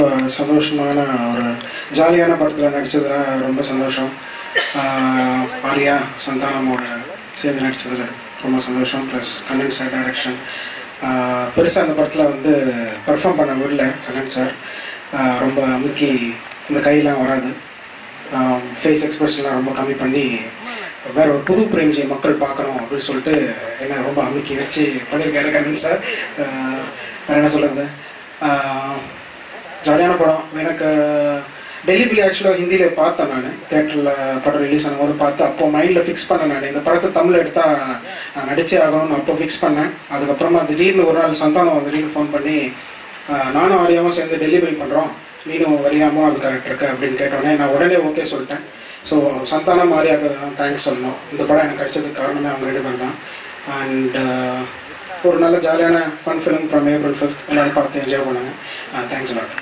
ரொம்ப சந்தோஷமான ஒரு ஜாலியான படத்தில் நடித்ததில் ரொம்ப சந்தோஷம். ஆர்யா சந்தானமோட சேர்ந்து நடித்ததில் ரொம்ப சந்தோஷம். Plus Kannan sir direction. பெருசாக அந்த படத்தில் வந்து பர்ஃபார்ம் பண்ண விடல கண்ணன் சார். ரொம்ப அமுக்கி இந்த கையெல்லாம் வராது, ஃபேஸ் எக்ஸ்பிரஷன்லாம் ரொம்ப கம்மி பண்ணி வேற ஒரு புது பிரேம்ஜி மக்கள் பார்க்கணும் அப்படின்னு சொல்லிட்டு என்ன ரொம்ப அமுக்கி வச்சு பண்ணியிருக்காரு கண்ணன் சார். வேறு என்ன சொல்கிறது, ஜாலியான படம். எனக்கு டெல்லி பிள்ளை ஆக்சுவலாக ஹிந்தியில் பார்த்தேன். நான் தேட்டரில் படம் ரிலீஸ் ஆகும்போது பார்த்து அப்போ மைண்டில் ஃபிக்ஸ் பண்ணேன். நான் இந்த படத்தை தமிழ் எடுத்தால் நான் நடிச்சே ஆகணும்னு அப்போ ஃபிக்ஸ் பண்ணேன். அதுக்கப்புறமா திடீர்னு ஒரு நாள் சந்தானம் திடீர்னு ஃபோன் பண்ணி நானும் ஆரியாவும் சேர்ந்து டெலிவரி பண்ணுறோம், நீனும் வரியாமல் அது கேரக்டருக்கு அப்படின்னு கேட்டோன்னே நான் உடனே ஓகே சொல்லிட்டேன். ஸோ சந்தானம் ஆரியாவுக்கு தான் தேங்க்ஸ் சொல்லணும். இந்த படம் எனக்கு கிடைச்சதுக்கு காரணமே அவங்க 2 பேர் தான். அண்ட் ஒரு நல்ல ஜாலியான fun film from April 5th எல்லாரும் பார்த்து என்ஜாய் பண்ணுங்கள். Thanks lot.